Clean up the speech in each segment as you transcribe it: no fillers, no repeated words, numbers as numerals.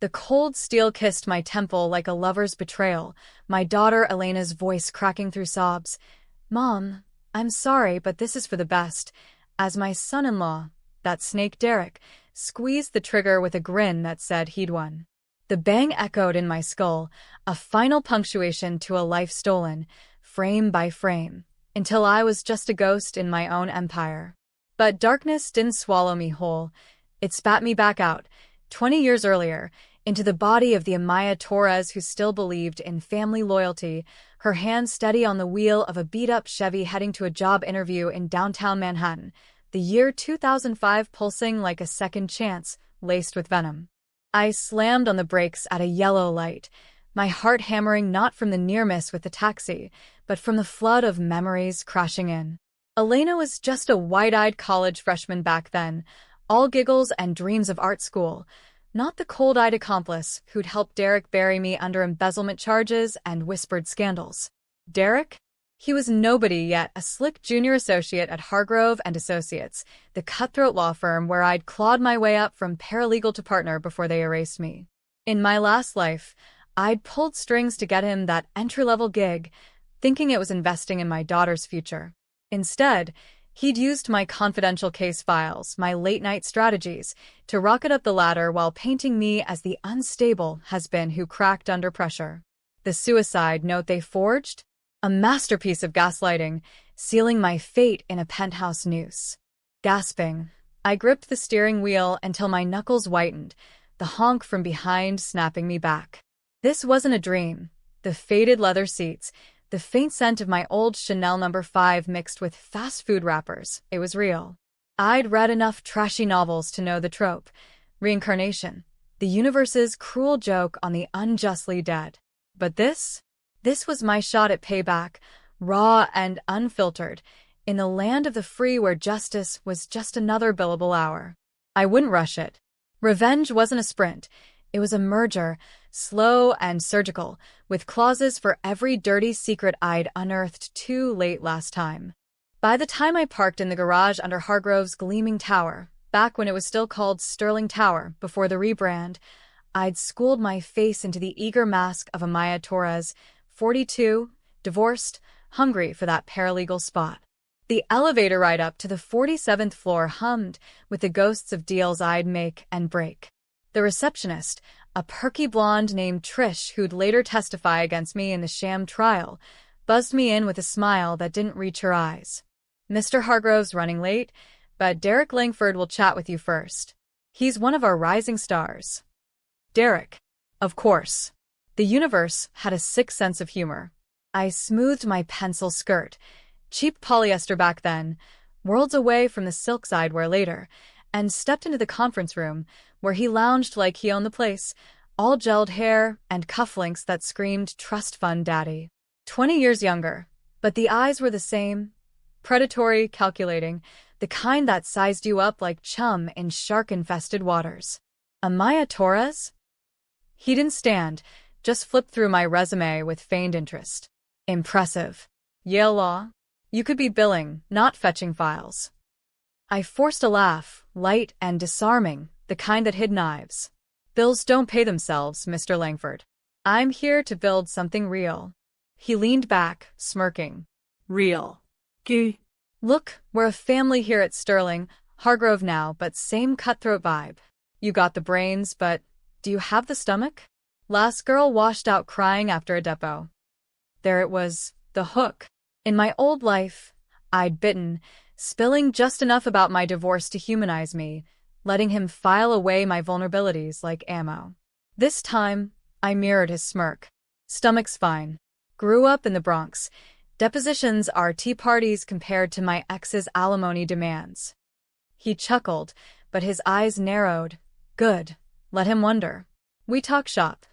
The cold steel kissed my temple like a lover's betrayal, my daughter Elena's voice cracking through sobs. "Mom, I'm sorry, but this is for the best." As my son-in-law, that snake Derek, squeezed the trigger with a grin that said he'd won. The bang echoed in my skull, a final punctuation to a life stolen, frame by frame, until I was just a ghost in my own empire. But darkness didn't swallow me whole. It spat me back out, 20 years earlier, into the body of the Amaya Torres who still believed in family loyalty, her hand steady on the wheel of a beat-up Chevy heading to a job interview in downtown Manhattan, the year 2005 pulsing like a second chance, laced with venom. I slammed on the brakes at a yellow light, my heart hammering not from the near miss with the taxi, but from the flood of memories crashing in. Elena was just a wide-eyed college freshman back then, all giggles and dreams of art school, not the cold-eyed accomplice who'd helped Derek bury me under embezzlement charges and whispered scandals. Derek? He was nobody yet, a slick junior associate at Hargrove and Associates, the cutthroat law firm where I'd clawed my way up from paralegal to partner before they erased me. In my last life, I'd pulled strings to get him that entry-level gig, thinking it was investing in my daughter's future. Instead, he'd used my confidential case files, my late-night strategies, to rocket up the ladder while painting me as the unstable has-been who cracked under pressure. The suicide note they forged? A masterpiece of gaslighting, sealing my fate in a penthouse noose. Gasping, I gripped the steering wheel until my knuckles whitened, the honk from behind snapping me back. This wasn't a dream. The faded leather seats, the faint scent of my old Chanel No. 5 mixed with fast food wrappers. It was real. I'd read enough trashy novels to know the trope. Reincarnation. The universe's cruel joke on the unjustly dead. But this was my shot at payback, raw and unfiltered, in the land of the free where justice was just another billable hour. I wouldn't rush it. Revenge wasn't a sprint. It was a merger, slow and surgical, with clauses for every dirty secret I'd unearthed too late last time. By the time I parked in the garage under Hargrove's gleaming tower, back when it was still called Sterling Tower before the rebrand, I'd schooled my face into the eager mask of Amaya Torres, 42, divorced, hungry for that paralegal spot. The elevator ride up to the 47th floor hummed with the ghosts of deals I'd make and break. The receptionist, a perky blonde named Trish who'd later testify against me in the sham trial, buzzed me in with a smile that didn't reach her eyes. "Mr. Hargrove's running late, but Derek Langford will chat with you first. He's one of our rising stars." Derek. Of course. The universe had a sick sense of humor. I smoothed my pencil skirt, cheap polyester back then, worlds away from the silks I'd wear later, and stepped into the conference room, where he lounged like he owned the place, all gelled hair and cufflinks that screamed trust fund daddy. 20 years younger, but the eyes were the same, predatory, calculating, the kind that sized you up like chum in shark-infested waters. Amaya Torres? He didn't stand, just flipped through my resume with feigned interest. Impressive. Yale Law? You could be billing, not fetching files. I forced a laugh, light and disarming, the kind that hid knives. Bills don't pay themselves, Mr. Langford. I'm here to build something real. He leaned back, smirking. Real. Gee. Look, we're a family here at Sterling, Hargrove now, but same cutthroat vibe. You got the brains, but do you have the stomach? Last girl washed out crying after a depo. There it was, the hook. In my old life, I'd bitten, spilling just enough about my divorce to humanize me, letting him file away my vulnerabilities like ammo. This time, I mirrored his smirk. Stomach's fine. Grew up in the Bronx. Depositions are tea parties compared to my ex's alimony demands. He chuckled, but his eyes narrowed. Good. Let him wonder. We talk shop.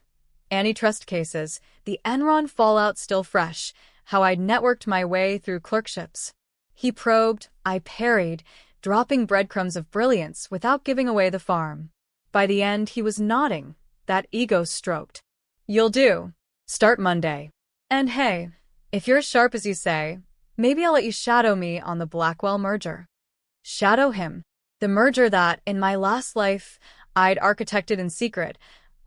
Antitrust cases, the Enron fallout still fresh, how I'd networked my way through clerkships. He probed, I parried, dropping breadcrumbs of brilliance without giving away the farm. By the end, he was nodding, that ego stroked. You'll do. Start Monday. And hey, if you're as sharp as you say, maybe I'll let you shadow me on the Blackwell merger. Shadow him. The merger that, in my last life, I'd architected in secret,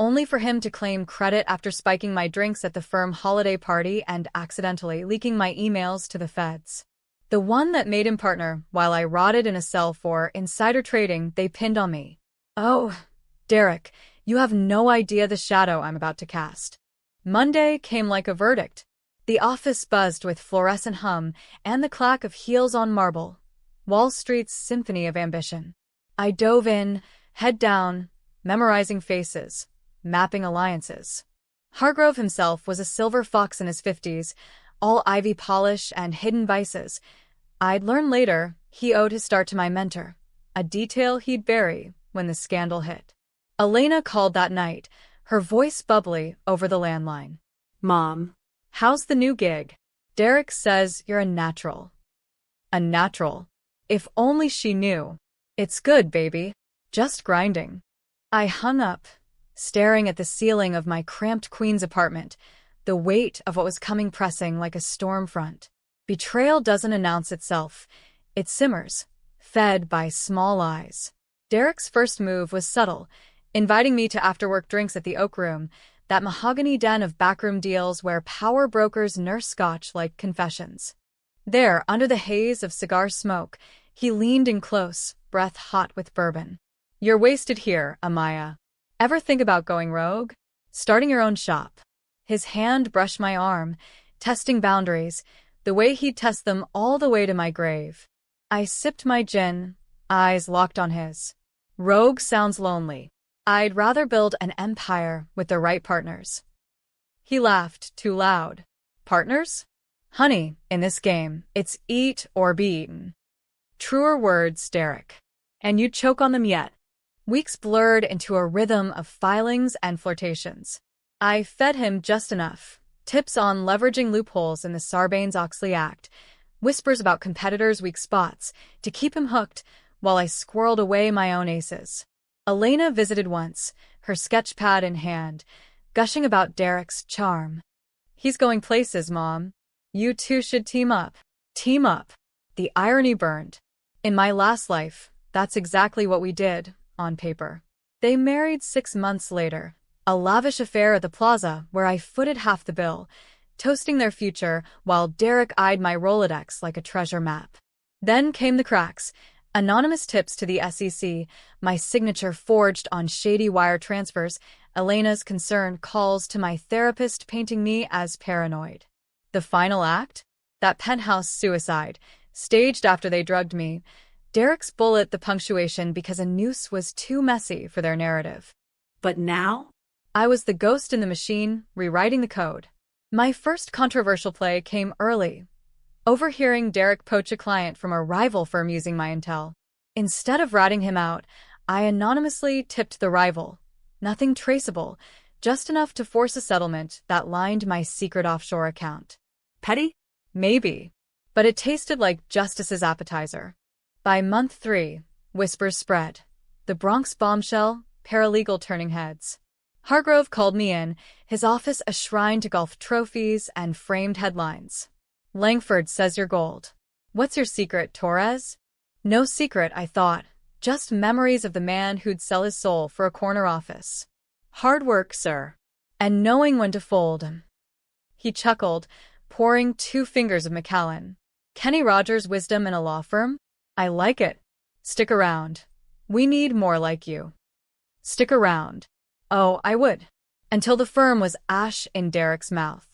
only for him to claim credit after spiking my drinks at the firm holiday party and accidentally leaking my emails to the feds. The one that made him partner while I rotted in a cell for insider trading they pinned on me. Oh, Derek, you have no idea the shadow I'm about to cast. Monday came like a verdict. The office buzzed with fluorescent hum and the clack of heels on marble. Wall Street's symphony of ambition. I dove in, head down, memorizing faces, mapping alliances. Hargrove himself was a silver fox in his 50s, all ivy polish and hidden vices. I'd learn later he owed his start to my mentor, a detail he'd bury when the scandal hit. Elena called that night, her voice bubbly over the landline. Mom. How's the new gig? Derek says you're a natural. A natural. If only she knew. It's good, baby. Just grinding. I hung up, staring at the ceiling of my cramped Queens apartment, the weight of what was coming pressing like a storm front. Betrayal doesn't announce itself. It simmers, fed by small eyes. Derek's first move was subtle, inviting me to after-work drinks at the Oak Room, that mahogany den of backroom deals where power brokers nurse scotch like confessions. There, under the haze of cigar smoke, he leaned in close, breath hot with bourbon. You're wasted here, Amaya. Ever think about going rogue? Starting your own shop? His hand brushed my arm, testing boundaries, the way he'd test them all the way to my grave. I sipped my gin, eyes locked on his. Rogue sounds lonely. I'd rather build an empire with the right partners. He laughed too loud. Partners? Honey, in this game, it's eat or be eaten. Truer words, Derek. And you'd choke on them yet. Weeks blurred into a rhythm of filings and flirtations. I fed him just enough. Tips on leveraging loopholes in the Sarbanes-Oxley Act, whispers about competitors' weak spots, to keep him hooked while I squirreled away my own aces. Elena visited once, her sketchpad in hand, gushing about Derek's charm. He's going places, Mom. You two should team up. Team up. The irony burned. In my last life, that's exactly what we did, on paper. They married 6 months later. A lavish affair at the plaza where I footed half the bill, toasting their future while Derek eyed my Rolodex like a treasure map. Then came the cracks. Anonymous tips to the SEC, my signature forged on shady wire transfers, Elena's concerned calls to my therapist painting me as paranoid. The final act? That penthouse suicide, staged after they drugged me. Derek's bullet the punctuation because a noose was too messy for their narrative. But now? I was the ghost in the machine, rewriting the code. My first controversial play came early. Overhearing Derek poach a client from a rival firm using my intel. Instead of ratting him out, I anonymously tipped the rival. Nothing traceable, just enough to force a settlement that lined my secret offshore account. Petty? Maybe. But it tasted like justice's appetizer. By month 3, whispers spread. The Bronx bombshell, paralegal turning heads. Hargrove called me in, his office a shrine to golf trophies and framed headlines. Langford says you're gold. What's your secret, Torres? No secret, I thought. Just memories of the man who'd sell his soul for a corner office. Hard work, sir. And knowing when to fold. He chuckled, pouring 2 fingers of Macallan. Kenny Rogers' wisdom in a law firm? I like it. Stick around. We need more like you. Stick around. Oh, I would. Until the firm was ash in Derek's mouth.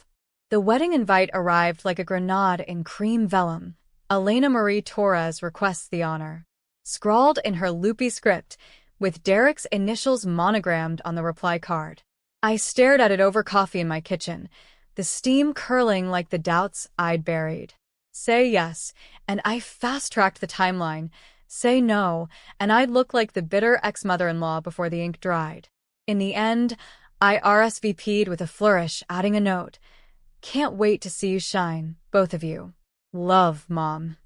The wedding invite arrived like a grenade in cream vellum. Elena Marie Torres requests the honor. Scrawled in her loopy script, with Derek's initials monogrammed on the reply card. I stared at it over coffee in my kitchen, the steam curling like the doubts I'd buried. Say yes, and I fast-tracked the timeline. Say no, and I'd look like the bitter ex-mother-in-law before the ink dried. In the end, I RSVP'd with a flourish, adding a note. Can't wait to see you shine, both of you. Love, Mom.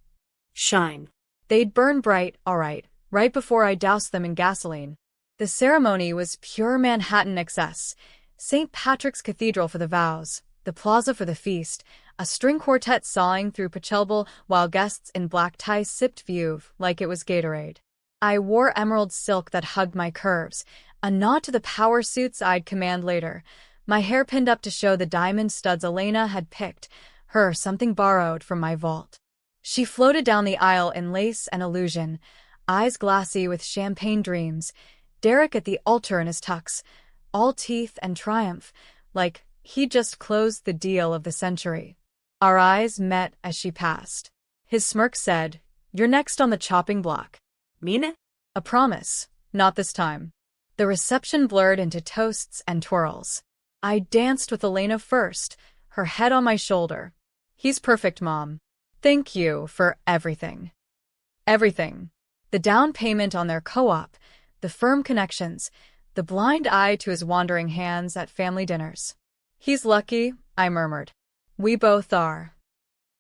Shine. They'd burn bright, all right before I doused them in gasoline. The ceremony was pure Manhattan excess. St. Patrick's Cathedral for the vows, the plaza for the feast, a string quartet sawing through Pachelbel while guests in black ties sipped Veuve like it was Gatorade. I wore emerald silk that hugged my curves, A nod to the power suits I'd command later, my hair pinned up to show the diamond studs Elena had picked, her something borrowed from my vault. She floated down the aisle in lace and illusion, eyes glassy with champagne dreams, Derek at the altar in his tux, all teeth and triumph, like he'd just closed the deal of the century. Our eyes met as she passed. His smirk said, "You're next on the chopping block." Mean it? A promise. Not this time. The reception blurred into toasts and twirls. I danced with Elena first, her head on my shoulder. "He's perfect, Mom. Thank you for everything." Everything. The down payment on their co-op, the firm connections, the blind eye to his wandering hands at family dinners. "He's lucky," I murmured. "We both are."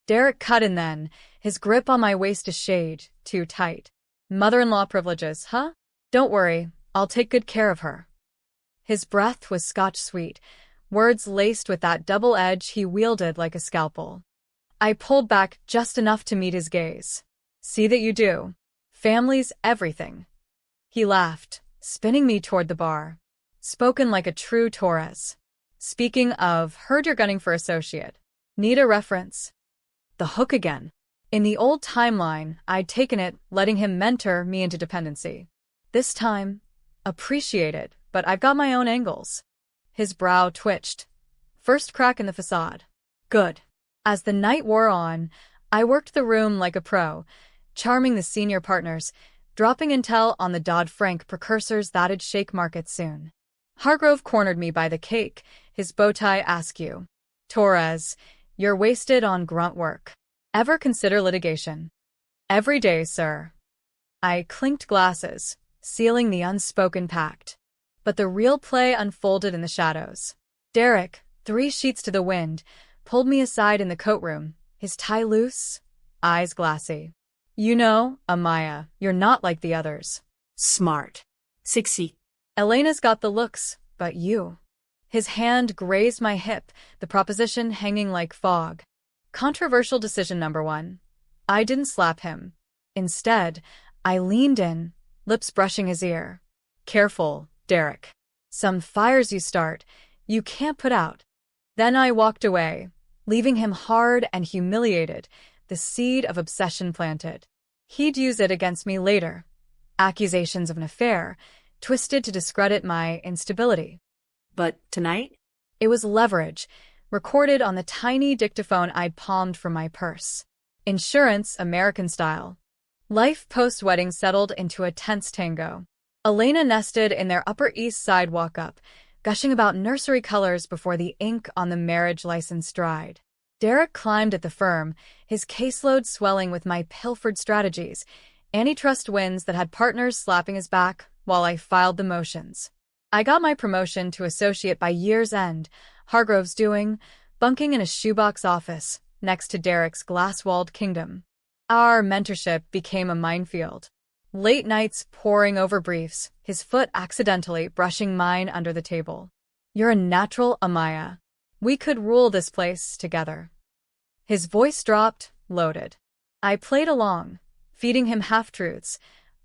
Derek cut in then, his grip on my waist a shade too tight. "Mother-in-law privileges, huh? Don't worry, I'll take good care of her." His breath was Scotch sweet, words laced with that double edge he wielded like a scalpel. I pulled back just enough to meet his gaze. "See that you do. Family's everything." He laughed, spinning me toward the bar. Spoken like a true Torres. "Speaking of, heard you're gunning for associate. Need a reference?" The hook again. In the old timeline, I'd taken it, letting him mentor me into dependency. This time, appreciate it, but I've got my own angles. His brow twitched. "First crack in the facade." Good. As the night wore on, I worked the room like a pro, charming the senior partners, dropping intel on the Dodd-Frank precursors that'd shake markets soon. Hargrove cornered me by the cake, his bow tie askew. "Torres, you're wasted on grunt work. Ever consider litigation?" "Every day, sir." I clinked glasses, sealing the unspoken pact. But the real play unfolded in the shadows. Derek, 3 sheets to the wind, pulled me aside in the coat room, his tie loose, eyes glassy. "You know, Amaya, you're not like the others." Smart. 60. "Elena's got the looks, but you." His hand grazed my hip, the proposition hanging like fog. Controversial decision number 1. I didn't slap him. Instead, I leaned in, lips brushing his ear. "Careful, Derek. Some fires you start, you can't put out." Then I walked away, leaving him hard and humiliated, the seed of obsession planted. He'd use it against me later. Accusations of an affair, twisted to discredit my instability. But tonight? It was leverage, recorded on the tiny dictaphone I'd palmed from my purse. Insurance, American style. Life post-wedding settled into a tense tango. Elena nested in their Upper East Side walk-up, gushing about nursery colors before the ink on the marriage license dried. Derek climbed at the firm, his caseload swelling with my pilfered strategies, antitrust wins that had partners slapping his back while I filed the motions. I got my promotion to associate by year's end, Hargrove's doing, bunking in a shoebox office next to Derek's glass-walled kingdom. Our mentorship became a minefield. Late nights poring over briefs, his foot accidentally brushing mine under the table. "You're a natural, Amaya. We could rule this place together." His voice dropped, loaded. I played along, feeding him half-truths,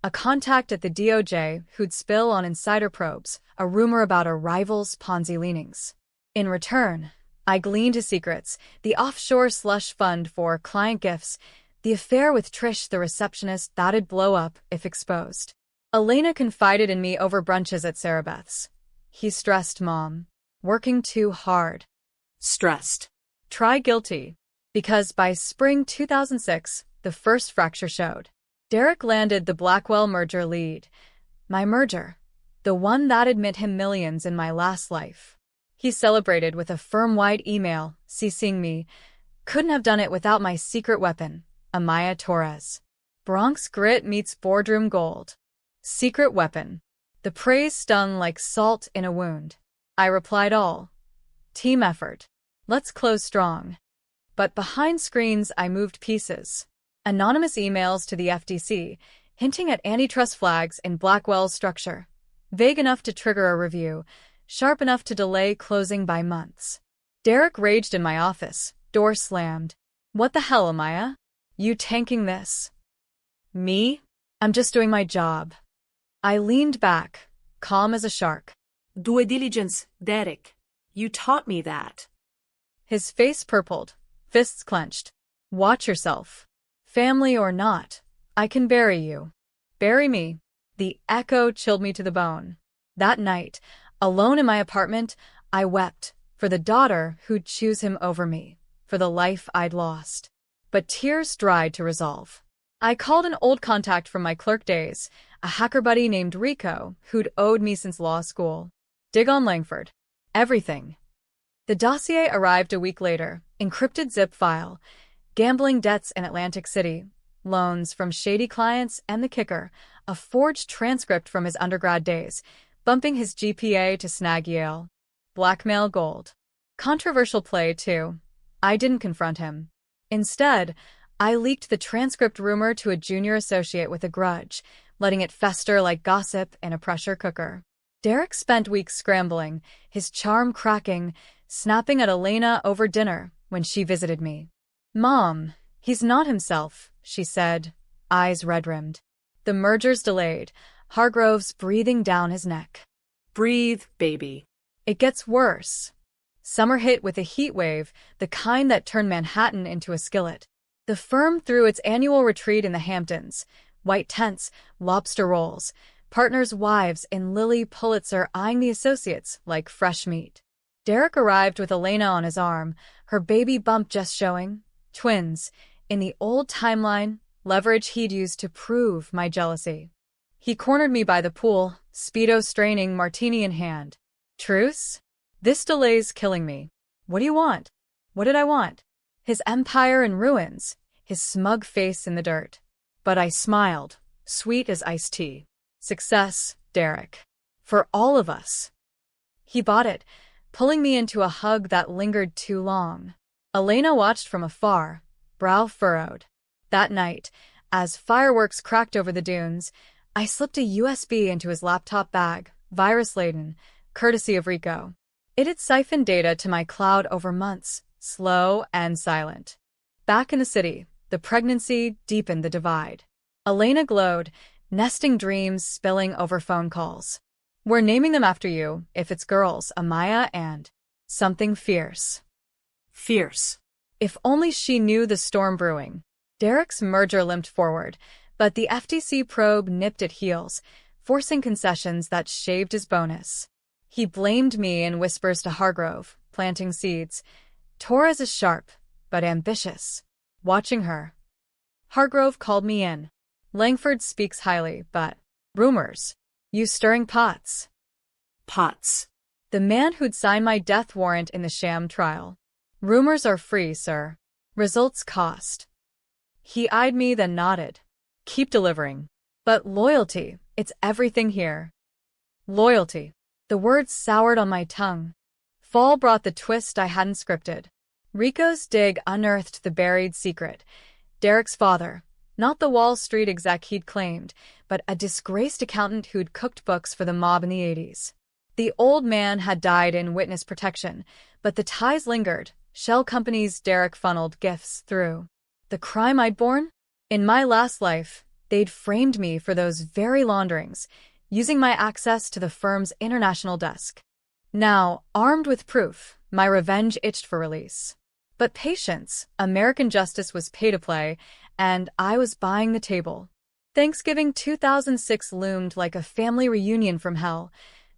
a contact at the DOJ who'd spill on insider probes, a rumor about a rival's Ponzi leanings. In return, I gleaned his secrets, the offshore slush fund for client gifts, the affair with Trish the receptionist that'd blow up if exposed. Elena confided in me over brunches at Sarah Beth's. "He's stressed, Mom. Working too hard." Stressed. Try guilty. Because by spring 2006, the first fracture showed. Derek landed the Blackwell merger lead. My merger. The one that'd meant him millions in my last life. He celebrated with a firm-wide email, CCing me. Couldn't have done it without my secret weapon, Amaya Torres. Bronx grit meets boardroom gold. Secret weapon. The praise stung like salt in a wound. I replied all. Team effort. Let's close strong. But behind screens I moved pieces. Anonymous emails to the FTC, hinting at antitrust flags in Blackwell's structure. Vague enough to trigger a review, sharp enough to delay closing by months. Derek raged in my office, door slammed. "What the hell, Amaya? You tanking this?" "Me? I'm just doing my job." I leaned back, calm as a shark. Due diligence, Derek. You taught me that. His face purpled, fists clenched. Watch yourself. Family or not, I can bury you. Bury me. The echo chilled me to the bone. That night, alone in my apartment, I wept for the daughter who'd choose him over me, for the life I'd lost. But tears dried to resolve. I called an old contact from my clerk days, a hacker buddy named Rico, who'd owed me since law school. Dig on Langford. Everything. The dossier arrived a week later, encrypted zip file, gambling debts in Atlantic City, loans from shady clients, and the kicker, a forged transcript from his undergrad days, bumping his GPA to snag Yale. Blackmail gold. Controversial play, too. I didn't confront him. Instead, I leaked the transcript rumor to a junior associate with a grudge, letting it fester like gossip in a pressure cooker. Derek spent weeks scrambling, his charm cracking, snapping at Elena over dinner when she visited me. "Mom, he's not himself," she said, eyes red-rimmed. The merger's delayed, Hargrove's breathing down his neck. Breathe, baby. It gets worse. Summer hit with a heat wave, the kind that turned Manhattan into a skillet. The firm threw its annual retreat in the Hamptons, white tents, lobster rolls, partners' wives in Lily Pulitzer eyeing the associates like fresh meat. Derek arrived with Elena on his arm, her baby bump just showing. Twins, in the old timeline, leverage he'd used to prove my jealousy. He cornered me by the pool, Speedo straining, martini in hand. Truce? This delay's killing me. What do you want? What did I want? His empire in ruins, his smug face in the dirt. But I smiled, sweet as iced tea. Success, Derek. For all of us. He bought it, pulling me into a hug that lingered too long. Elena watched from afar, brow furrowed. That night, as fireworks cracked over the dunes, I slipped a USB into his laptop bag, virus-laden, courtesy of Rico. It had siphoned data to my cloud over months, slow and silent. Back in the city, the pregnancy deepened the divide. Elena glowed, nesting dreams spilling over phone calls. "We're naming them after you, if it's girls, Amaya and something fierce." Fierce. If only she knew the storm brewing. Derek's merger limped forward, but the FTC probe nipped at heels, forcing concessions that shaved his bonus. He blamed me in whispers to Hargrove, planting seeds. Torres is sharp, but ambitious. Watching her. Hargrove called me in. "Langford speaks highly, but rumors. You stirring pots." Pots. The man who'd signed my death warrant in the sham trial. "Rumors are free, sir. Results cost." He eyed me, then nodded. "Keep delivering. But loyalty, it's everything here." Loyalty. The words soured on my tongue. Fall brought the twist I hadn't scripted. Rico's dig unearthed the buried secret. Derek's father, not the Wall Street exec he'd claimed, but a disgraced accountant who'd cooked books for the mob in the 80s. The old man had died in witness protection, but the ties lingered, shell companies Derek funneled gifts through. The crime I'd borne? In my last life, they'd framed me for those very launderings, using my access to the firm's international desk. Now, armed with proof, my revenge itched for release. But patience, American justice was pay to play, and I was buying the table. Thanksgiving 2006 loomed like a family reunion from hell.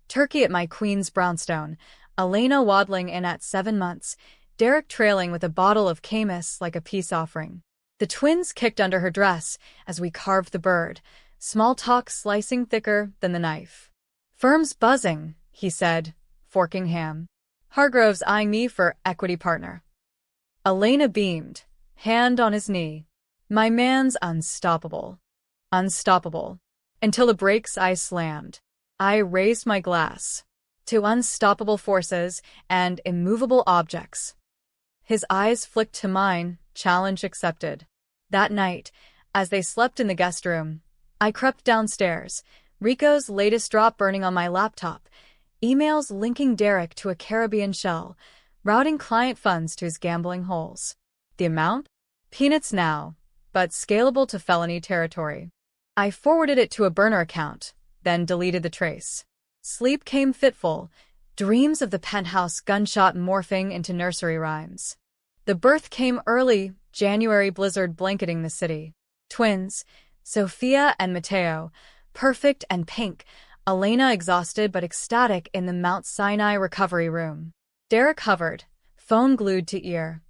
Turkey at my queen's brownstone, Elena waddling in at 7 months, Derek trailing with a bottle of Camus like a peace offering. The twins kicked under her dress as we carved the bird, small talk slicing thicker than the knife. "Firm's buzzing," he said, forking ham. Hargrove's eyeing me for equity partner. Elena beamed, hand on his knee. "My man's unstoppable." Unstoppable. Until the brakes I slammed. I raised my glass. To unstoppable forces and immovable objects. His eyes flicked to mine, challenge accepted. That night, as they slept in the guest room, I crept downstairs, Rico's latest drop burning on my laptop, emails linking Derek to a Caribbean shell, routing client funds to his gambling holes. The amount? Peanuts now, but scalable to felony territory. I forwarded it to a burner account, then deleted the trace. Sleep came fitful, dreams of the penthouse gunshot morphing into nursery rhymes. The birth came early, January blizzard blanketing the city. Twins, Sophia and Mateo, perfect and pink, Elena exhausted but ecstatic in the Mount Sinai recovery room. Derek hovered, phone glued to ear,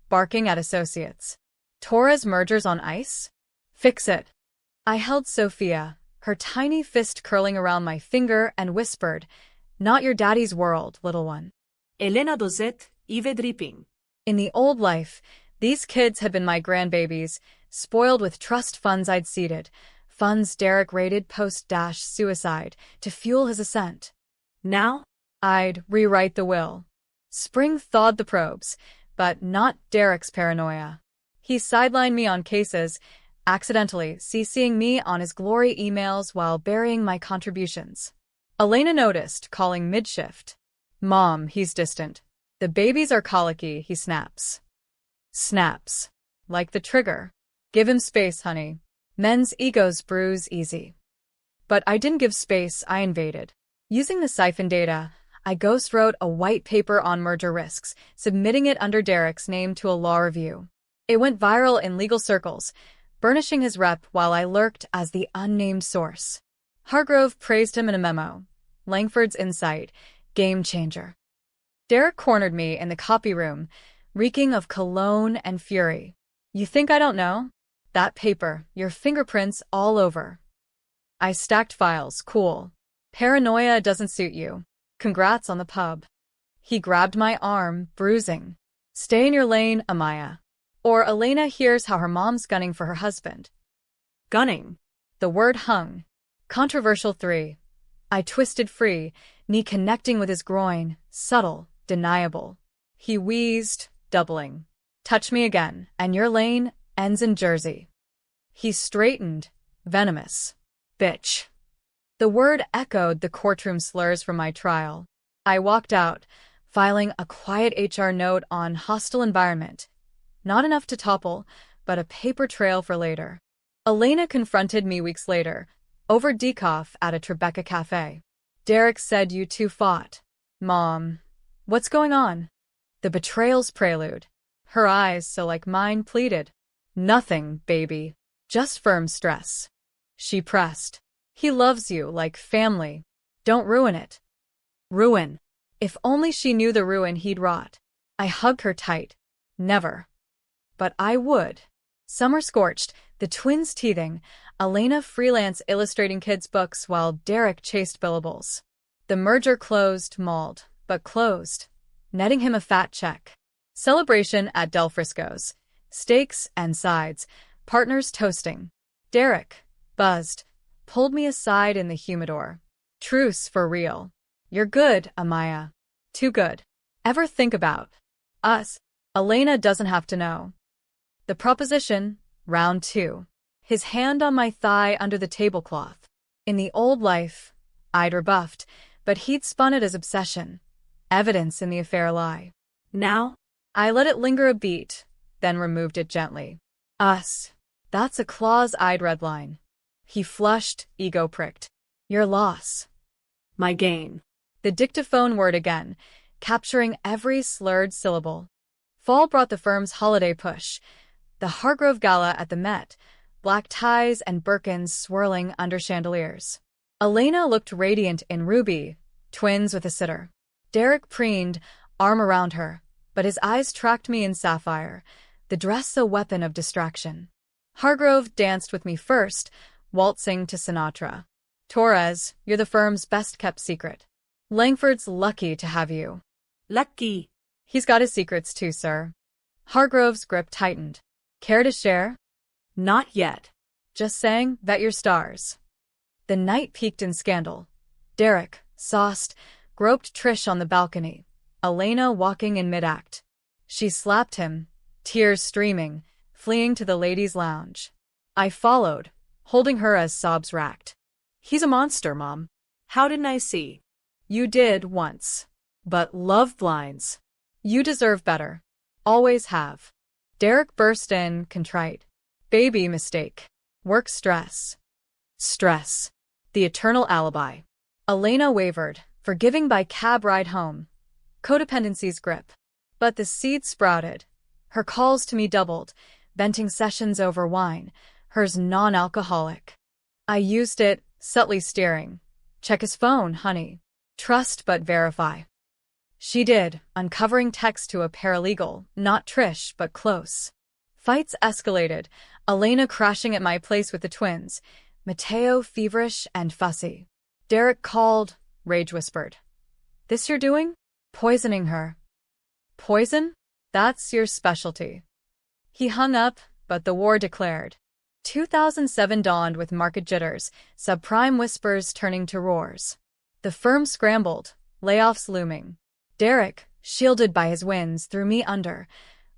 barking at associates. Torres mergers on ice? Fix it. I held Sophia, her tiny fist curling around my finger, and whispered, "Not your daddy's world, little one." Elena dozet, Ive dripping. In the old life, these kids had been my grandbabies, spoiled with trust funds I'd seeded, funds Derek raided post-suicide to fuel his ascent. Now? I'd rewrite the will. Spring thawed the probes, but not Derek's paranoia. He sidelined me on cases, accidentally CCing me on his glory emails while burying my contributions. Elena noticed, calling mid-shift. "Mom," he's distant. "The babies are colicky," he snaps. Snaps. Like the trigger. "Give him space, honey. Men's egos bruise easy." But I didn't give space, I invaded. Using the siphon data, I ghost wrote a white paper on merger risks, submitting it under Derek's name to a law review. It went viral in legal circles, burnishing his rep while I lurked as the unnamed source. Hargrove praised him in a memo. Langford's insight, game changer. Derek cornered me in the copy room, reeking of cologne and fury. "You think I don't know? That paper, your fingerprints all over." I stacked files, cool. "Paranoia doesn't suit you. Congrats on the pub." He grabbed my arm, bruising. "Stay in your lane, Amaya. Or Elena hears how her mom's gunning for her husband." Gunning. The word hung. Controversial 3. I twisted free, knee connecting with his groin, subtle, deniable. He wheezed, doubling. "Touch me again, and your lane ends in Jersey." He straightened, venomous. "Bitch." The word echoed the courtroom slurs from my trial. I walked out, filing a quiet HR note on hostile environment. Not enough to topple, but a paper trail for later. Elena confronted me weeks later, over decaf at a Tribeca cafe. "Derek said you two fought." "Mom, what's going on?" The betrayal's prelude. Her eyes, so like mine, pleaded. "Nothing, baby. Just firm stress." She pressed. "He loves you like family. Don't ruin it." Ruin. If only she knew the ruin he'd wrought. I hugged her tight. Never. But I would. Summer scorched, the twins teething, Elena freelance illustrating kids' books while Derek chased billables. The merger closed, mauled, but closed, netting him a fat check. Celebration at Del Frisco's. Steaks and sides, partners toasting. Derek, buzzed, pulled me aside in the humidor. "Truce for real. You're good, Amaya. Too good. Ever think about us? Elena doesn't have to know." The proposition, round 2. His hand on my thigh under the tablecloth. In the old life, I'd rebuffed, but he'd spun it as obsession. Evidence in the affair lie. Now? I let it linger a beat, then removed it gently. "Us. That's a claws-eyed red line." He flushed, ego pricked. "Your loss." My gain. The dictaphone word again, capturing every slurred syllable. Fall brought the firm's holiday push. The Hargrove Gala at the Met, black ties and Birkins swirling under chandeliers. Elena looked radiant in ruby, twins with a sitter. Derek preened, arm around her, but his eyes tracked me in sapphire, the dress a weapon of distraction. Hargrove danced with me first, waltzing to Sinatra. "Torres, you're the firm's best-kept secret. Langford's lucky to have you." Lucky. "He's got his secrets too, sir." Hargrove's grip tightened. "Care to share?" Not yet. "Just saying, bet your stars." The night peaked in scandal. Derek, sauced, groped Trish on the balcony. Elena walking in mid-act. She slapped him, tears streaming, fleeing to the ladies' lounge. I followed, holding her as sobs racked. "He's a monster, Mom. How didn't I see?" "You did once. But love blinds. You deserve better. Always have." Derek burst in, contrite. "Baby mistake. Work stress." Stress. The eternal alibi. Elena wavered, forgiving by cab ride home. Codependency's grip. But the seed sprouted. Her calls to me doubled, venting sessions over wine, hers non-alcoholic. I used it, subtly steering. Check his phone, honey. Trust but verify. She did, uncovering text to a paralegal, not Trish, but close. Fights escalated, Elena crashing at my place with the twins, Mateo feverish and fussy. Derek called, rage whispered. This you're doing? Poisoning her. Poison? That's your specialty. He hung up, but the war declared. 2007 dawned with market jitters, subprime whispers turning to roars. The firm scrambled, layoffs looming. Derek, shielded by his wins, threw me under,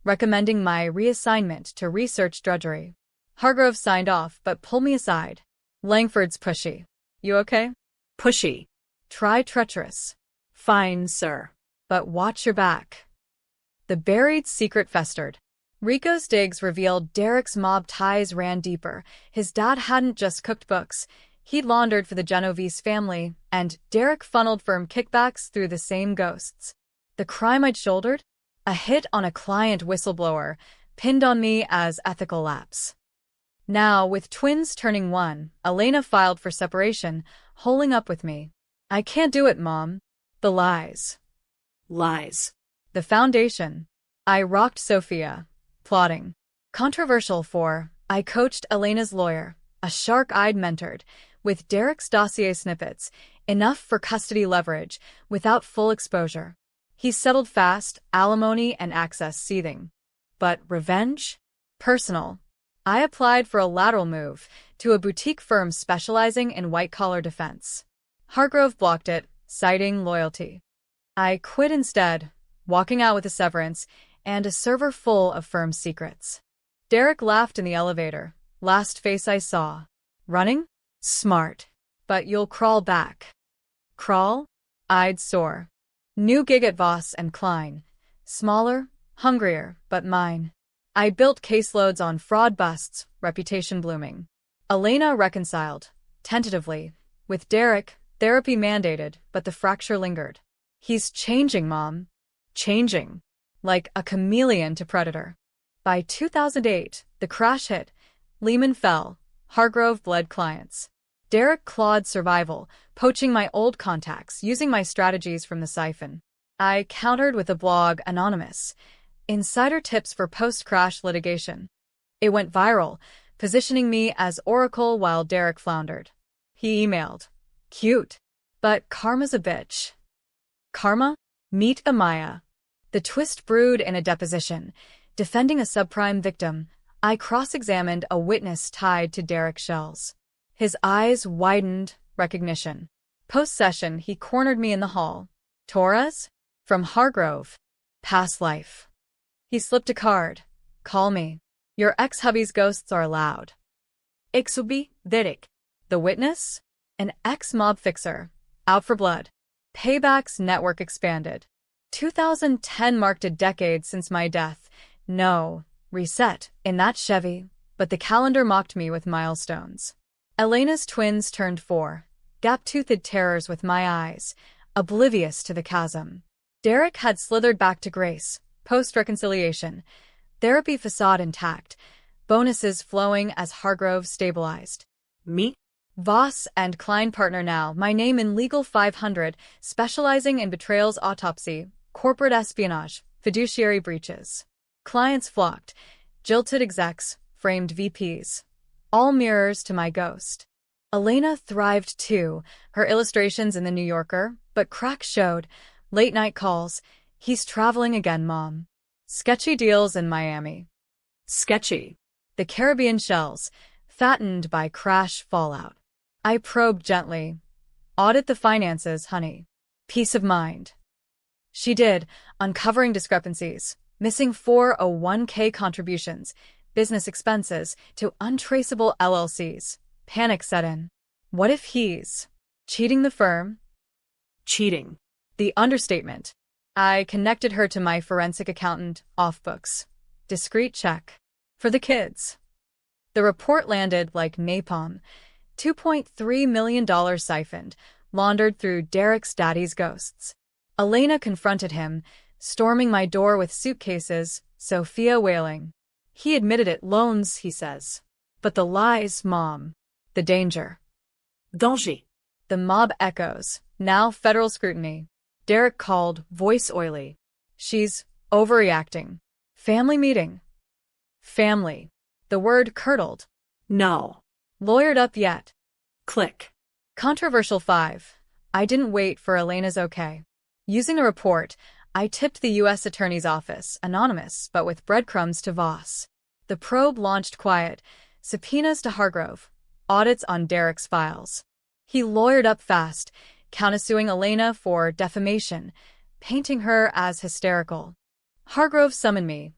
recommending my reassignment to research drudgery. Hargrove signed off, but pulled me aside. Langford's pushy. You okay? Pushy. Try treacherous. Fine, sir. But watch your back. The buried secret festered. Rico's digs revealed Derek's mob ties ran deeper. His dad hadn't just cooked books. He'd laundered for the Genovese family, and Derek funneled firm kickbacks through the same ghosts. The crime I'd shouldered? A hit on a client whistleblower, pinned on me as ethical lapse. Now, with twins turning 1, Elena filed for separation, holing up with me. I can't do it, Mom. The lies. Lies. The foundation. I rocked Sophia, plotting. Controversial for, I coached Elena's lawyer, a shark-eyed mentored, with Derek's dossier snippets, enough for custody leverage, without full exposure. He settled fast, alimony and access seething. But revenge? Personal. I applied for a lateral move to a boutique firm specializing in white-collar defense. Hargrove blocked it, citing loyalty. I quit instead, walking out with a severance and a server full of firm secrets. Derek laughed in the elevator. Last face I saw. Running? Smart. But you'll crawl back. Crawl? I'd soar. New gig at Voss and Klein. Smaller, hungrier, but mine. I built caseloads on fraud busts, reputation blooming. Elena reconciled, tentatively. With Derek, therapy mandated, but the fracture lingered. He's changing, Mom. Changing. Like a chameleon to predator. By 2008, the crash hit. Lehman fell. Hargrove bled clients. Derek clawed survival, poaching my old contacts, using my strategies from the siphon. I countered with a blog, Anonymous. Insider tips for post-crash litigation. It went viral, positioning me as Oracle while Derek floundered. He emailed. Cute. But karma's a bitch. Karma? Meet Amaya. The twist brewed in a deposition. Defending a subprime victim, I cross-examined a witness tied to Derek Shells. His eyes widened, recognition. Post-session, he cornered me in the hall. Torres? From Hargrove. Past life. He slipped a card. Call me. Your ex-hubby's ghosts are loud. Ixubi, Derek. The witness? An ex-mob fixer. Out for blood. Payback's network expanded. 2010 marked a decade since my death. No, reset, in that Chevy, but the calendar mocked me with milestones. Elena's twins turned 4, gap-toothed terrors with my eyes, oblivious to the chasm. Derek had slithered back to grace, post-reconciliation, therapy facade intact, bonuses flowing as Hargrove stabilized. Me? Voss and Klein partner now, my name in Legal 500, specializing in betrayals autopsy, corporate espionage, fiduciary breaches. Clients flocked, jilted execs, framed VPs. All mirrors to my ghost. Elena thrived too, her illustrations in The New Yorker, but cracks showed. Late-night calls. He's traveling again, Mom. Sketchy deals in Miami. Sketchy. The Caribbean shells, fattened by crash fallout. I probed gently. Audit the finances, honey. Peace of mind. She did, uncovering discrepancies, missing 401k contributions, business expenses to untraceable LLCs. Panic set in. What if he's cheating the firm? Cheating. The understatement. I connected her to my forensic accountant, off books. Discreet check. For the kids. The report landed like napalm. $2.3 million siphoned, laundered through Derek's daddy's ghosts. Elena confronted him, storming my door with suitcases, Sophia wailing. He admitted it, loans, he says. But the lies, Mom. The danger. Danger. The mob echoes, now federal scrutiny. Derek called, voice oily. She's overreacting. Family meeting. Family. The word curdled. No. Lawyered up yet. Click. Controversial 5. I didn't wait for Elena's okay. Using the report, I tipped the U.S. Attorney's Office, anonymous, but with breadcrumbs to Voss. The probe launched quiet, subpoenas to Hargrove, audits on Derek's files. He lawyered up fast, countersuing Elena for defamation, painting her as hysterical. Hargrove summoned me.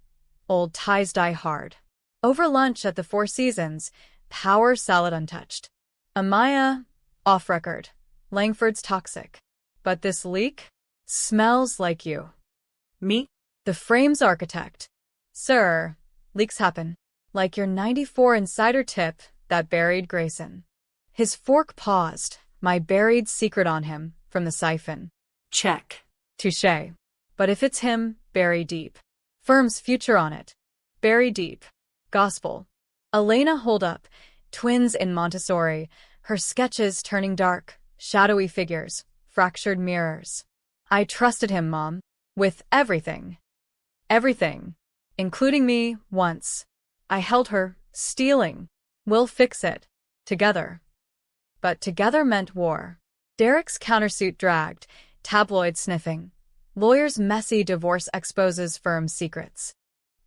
Old ties die hard. Over lunch at the Four Seasons, power salad untouched. Amaya, off record. Langford's toxic. But this leak? Smells like you. Me? The frame's architect. Sir, leaks happen. Like your '94 insider tip that buried Grayson. His fork paused, my buried secret on him, from the siphon. Check. Touché. But if it's him, bury deep. Firm's future on it. Bury deep. Gospel. Elena hold up, twins in Montessori, her sketches turning dark, shadowy figures, fractured mirrors. I trusted him, Mom. With everything. Everything. Including me, once. I held her, stealing. We'll fix it. Together. But together meant war. Derek's countersuit dragged, tabloid sniffing. Lawyer's messy divorce exposes firm's secrets.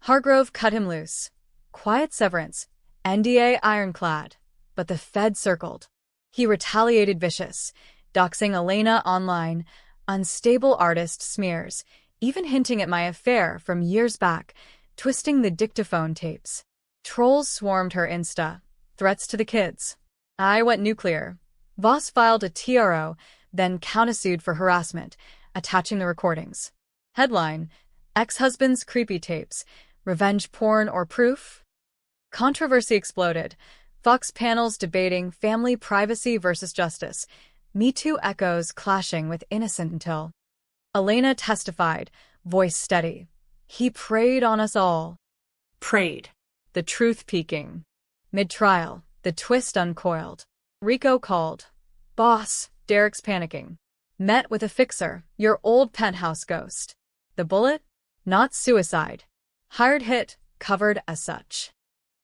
Hargrove cut him loose. Quiet severance. NDA ironclad. But the Fed circled. He retaliated vicious, doxing Elena online, unstable artist smears, even hinting at my affair from years back, twisting the dictaphone tapes. Trolls swarmed her Insta. Threats to the kids. I went nuclear. Voss filed a TRO, then countersued for harassment, attaching the recordings. Headline: Ex-husband's creepy tapes. Revenge porn or proof? Controversy exploded. Fox panels debating family privacy versus justice. Me Too echoes clashing with innocent until. Elena testified, voice steady. He preyed on us all. Prayed. The truth peeking. Mid-trial, the twist uncoiled. Rico called. Boss, Derek's panicking. Met with a fixer, your old penthouse ghost. The bullet? Not suicide. Hired hit, covered as such.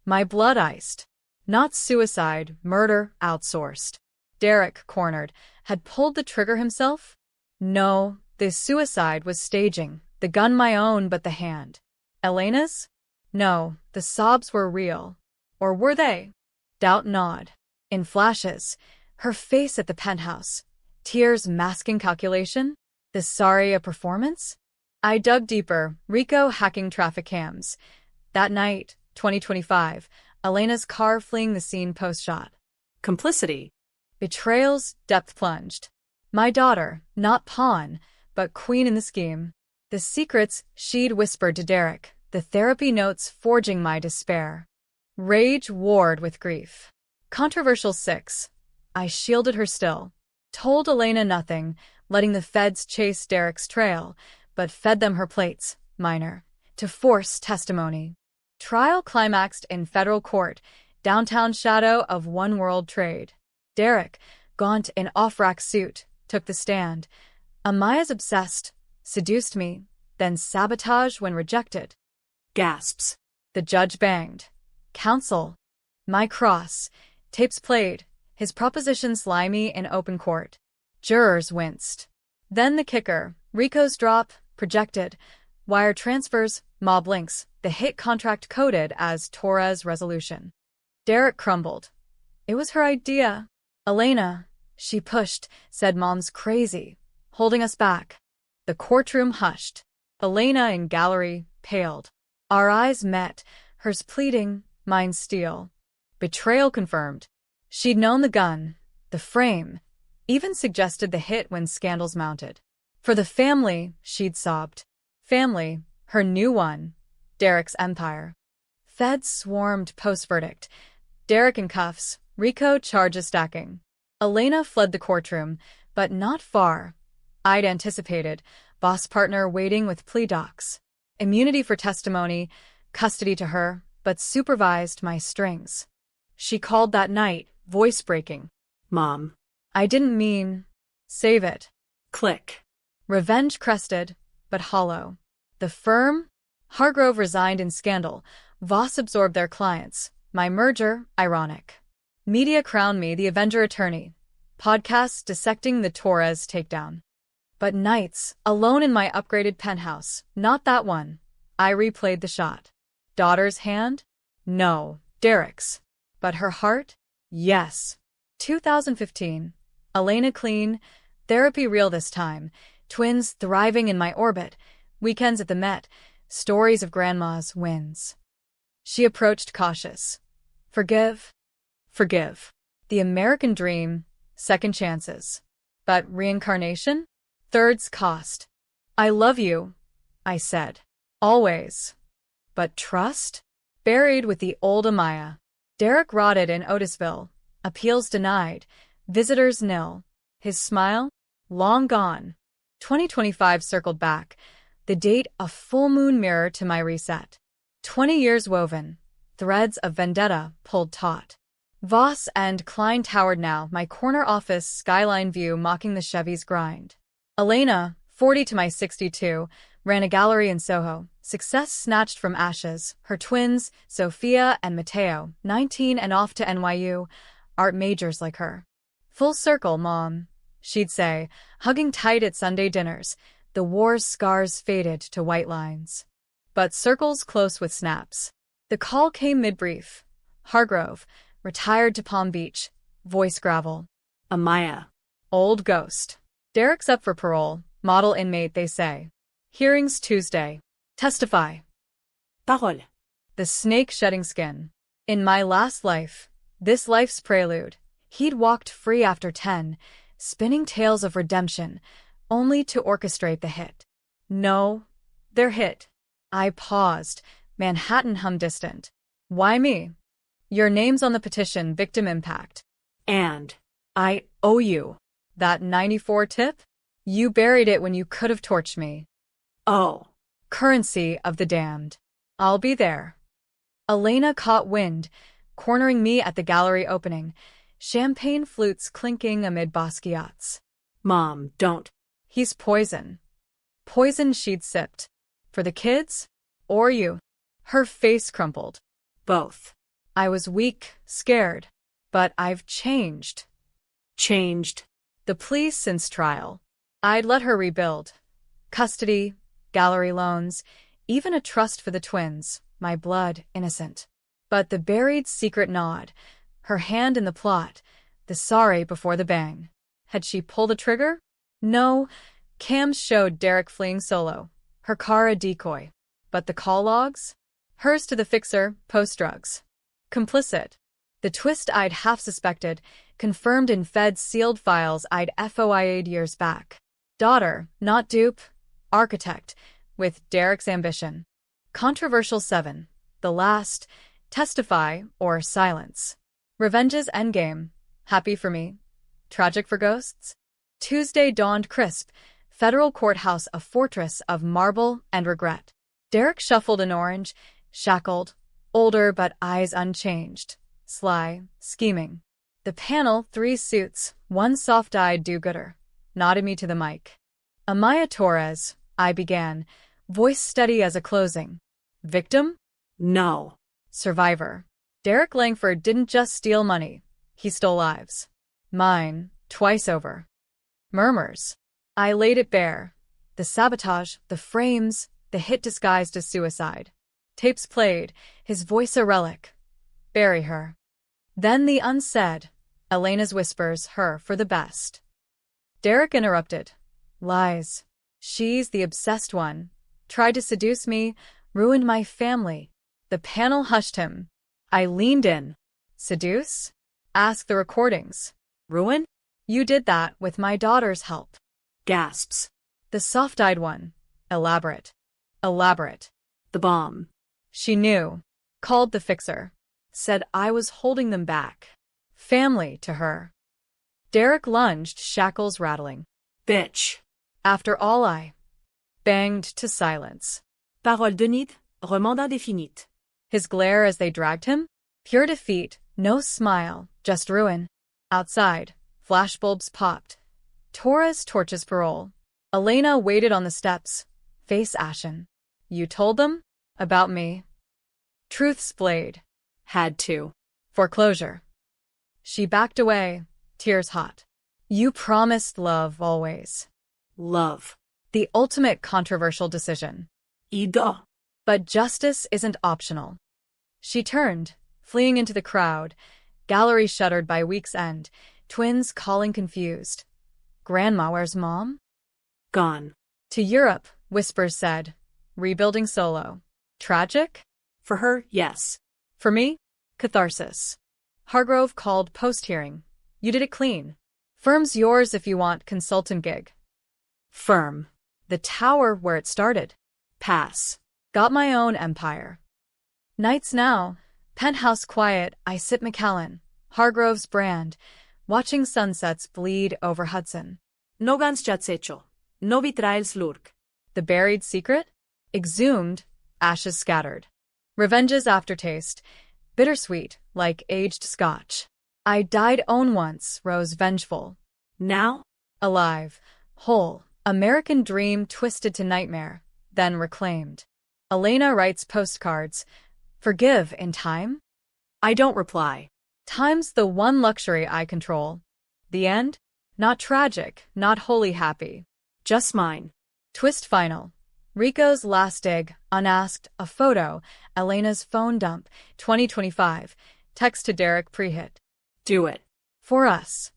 My blood iced. Not suicide, murder outsourced. Derek, cornered, had pulled the trigger himself? No, the suicide was staging, the gun my own but the hand. Elena's? No, the sobs were real. Or were they? Doubt nod. In flashes, her face at the penthouse. Tears masking calculation? The sorry a performance? I dug deeper, Rico hacking traffic cams. That night, 2025, Elena's car fleeing the scene post-shot. Complicity. Betrayal's depth plunged. My daughter, not pawn, but queen in the scheme. The secrets she'd whispered to Derek, the therapy notes forging my despair. Rage warred with grief. Controversial 6. I shielded her still. Told Elena nothing, letting the feds chase Derek's trail, but fed them her plates, minor, to force testimony. Trial climaxed in federal court, downtown shadow of one world trade. Derek, gaunt in off-rack suit, took the stand. Amaya's obsessed, seduced me, then sabotaged when rejected. Gasps. The judge banged. Counsel. My cross. Tapes played, his proposition slimy in open court. Jurors winced. Then the kicker, Rico's drop, projected. Wire transfers, mob links, the hit contract coded as Torres resolution. Derek crumbled. It was her idea. Elena, she pushed, said Mom's crazy, holding us back. The courtroom hushed. Elena in gallery, paled. Our eyes met, hers pleading, mine steel. Betrayal confirmed. She'd known the gun, the frame, even suggested the hit when scandals mounted. For the family, she'd sobbed. Family, her new one, Derek's empire. Feds swarmed post-verdict. Derek in cuffs, Rico charges stacking. Elena fled the courtroom, But not far. I'd anticipated. Boss partner waiting with plea docs. Immunity for testimony, custody to her, but supervised my strings. She called that night, voice breaking. Mom. I didn't mean. Save it. Click. Revenge crested, but hollow. The firm? Hargrove resigned in scandal. Voss absorbed their clients. My merger, ironic. Media crowned me the Avenger attorney. Podcasts dissecting the Torres takedown. But nights, alone in my upgraded penthouse, not that one. I replayed the shot. Daughter's hand? No, Derek's. But her heart? Yes. 2015. Elena clean, therapy real this time, twins thriving in my orbit, weekends at the Met, stories of grandma's wins. She approached cautious. Forgive? Forgive. The American dream, second chances. But reincarnation? Third's cost. I love you, I said. Always. But trust? Buried with the old Amaya. Derek rotted in Otisville. Appeals denied. Visitors nil. His smile? Long gone. 2025 circled back. The date a full moon mirror to my reset. 20 years woven. Threads of vendetta pulled taut. Voss and Klein towered now, my corner office skyline view mocking the Chevy's grind. Elena, 40 to my 62, ran a gallery in Soho, success snatched from ashes. Her twins, Sophia and Mateo, 19 and off to NYU, art majors like her. Full circle, Mom, she'd say, hugging tight at Sunday dinners. The war's scars faded to white lines. But circles close with snaps. The call came mid-brief. Hargrove, retired to Palm Beach, voice gravel. Amaya. Old ghost. Derek's up for parole, model inmate they say. Hearings Tuesday. Testify. Parole. The snake shedding skin. In my last life, this life's prelude, he'd walked free after 10, spinning tales of redemption, only to orchestrate the hit. No, their hit. I paused, Manhattan hummed distant. Why me? Your name's on the petition, victim impact. And I owe you. That 94 tip? You buried it when you could have torched me. oh. Currency of the damned. I'll be there. Elena caught wind, cornering me at the gallery opening, champagne flutes clinking amid Basquiat's. Mom, don't. He's poison. Poison she'd sipped. For the kids? Or you? Her face crumpled. Both. I was weak, scared. But I've changed. Changed. The plea since trial. I'd let her rebuild. Custody, gallery loans, even a trust for the twins, my blood innocent. But the buried secret gnawed, her hand in the plot, the sorry before the bang. Had she pulled the trigger? No, cams showed Derek fleeing solo, her car a decoy. But the call logs? Hers to the fixer, post-drugs. Complicit. The twist I'd half suspected, confirmed in Fed's sealed files I'd FOIA'd years back. Daughter, not dupe, architect, with Derek's ambition. Controversial 7. The last, testify or silence. Revenge's endgame. Happy for me. Tragic for ghosts. Tuesday dawned crisp. Federal courthouse a fortress of marble and regret. Derek shuffled an orange, shackled, older but eyes unchanged. Sly, scheming. The panel, 3 suits, 1 soft-eyed do-gooder. Nodded me to the mic. Amaya Torres, I began, voice steady as a closing. Victim? No. Survivor. Derek Langford didn't just steal money. He stole lives. Mine, twice over. Murmurs. I laid it bare. The sabotage, the frames, the hit disguised as suicide. Tapes played, his voice a relic. Bury her. Then the unsaid. Elena's whispers, her for the best. Derek interrupted. Lies. She's the obsessed one. Tried to seduce me, ruined my family. The panel hushed him. I leaned in. Seduce? Ask the recordings. Ruin? You did that with my daughter's help. Gasps. The soft-eyed one. Elaborate. Elaborate. The bomb. She knew. Called the fixer. Said I was holding them back. Family to her. Derek lunged, shackles rattling. Bitch. After all I banged to silence. Parole de nid, roman indéfinite. His glare as they dragged him? Pure defeat, no smile, just ruin. Outside, flashbulbs popped. Torres torches parole. Elena waited on the steps, face ashen. You told them? About me. Truth splayed. Had to. Foreclosure. She backed away, tears hot. You promised love always. Love. The ultimate controversial decision. Ida. But justice isn't optional. She turned, fleeing into the crowd, gallery shuttered by week's end, twins calling confused. Grandma, where's Mom? Gone. To Europe, whispers said. Rebuilding solo. Tragic? For her, yes. For me? Catharsis. Hargrove called post-hearing. You did it clean. Firm's yours if you want consultant gig. Firm. The tower where it started. Pass. Got my own empire. Nights now. Penthouse quiet, I sip Macallan. Hargrove's brand. Watching sunsets bleed over Hudson. No ganszczat hecho. No Betrayal slurk. The buried secret? Exhumed, ashes scattered. Revenge's aftertaste. Bittersweet, like aged scotch. I died own once, rose vengeful. Now? Alive. Whole. American dream twisted to nightmare, then reclaimed. Elena writes postcards. Forgive in time? I don't reply. Time's the one luxury I control. The end? Not tragic, not wholly happy. Just mine. Twist final. Rico's last dig, unasked, a photo, Elena's phone dump, 2025, text to Derek pre-hit. Do it. For us.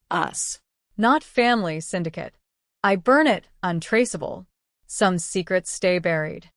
Us. Not family syndicate. I burn it, untraceable. Some secrets stay buried.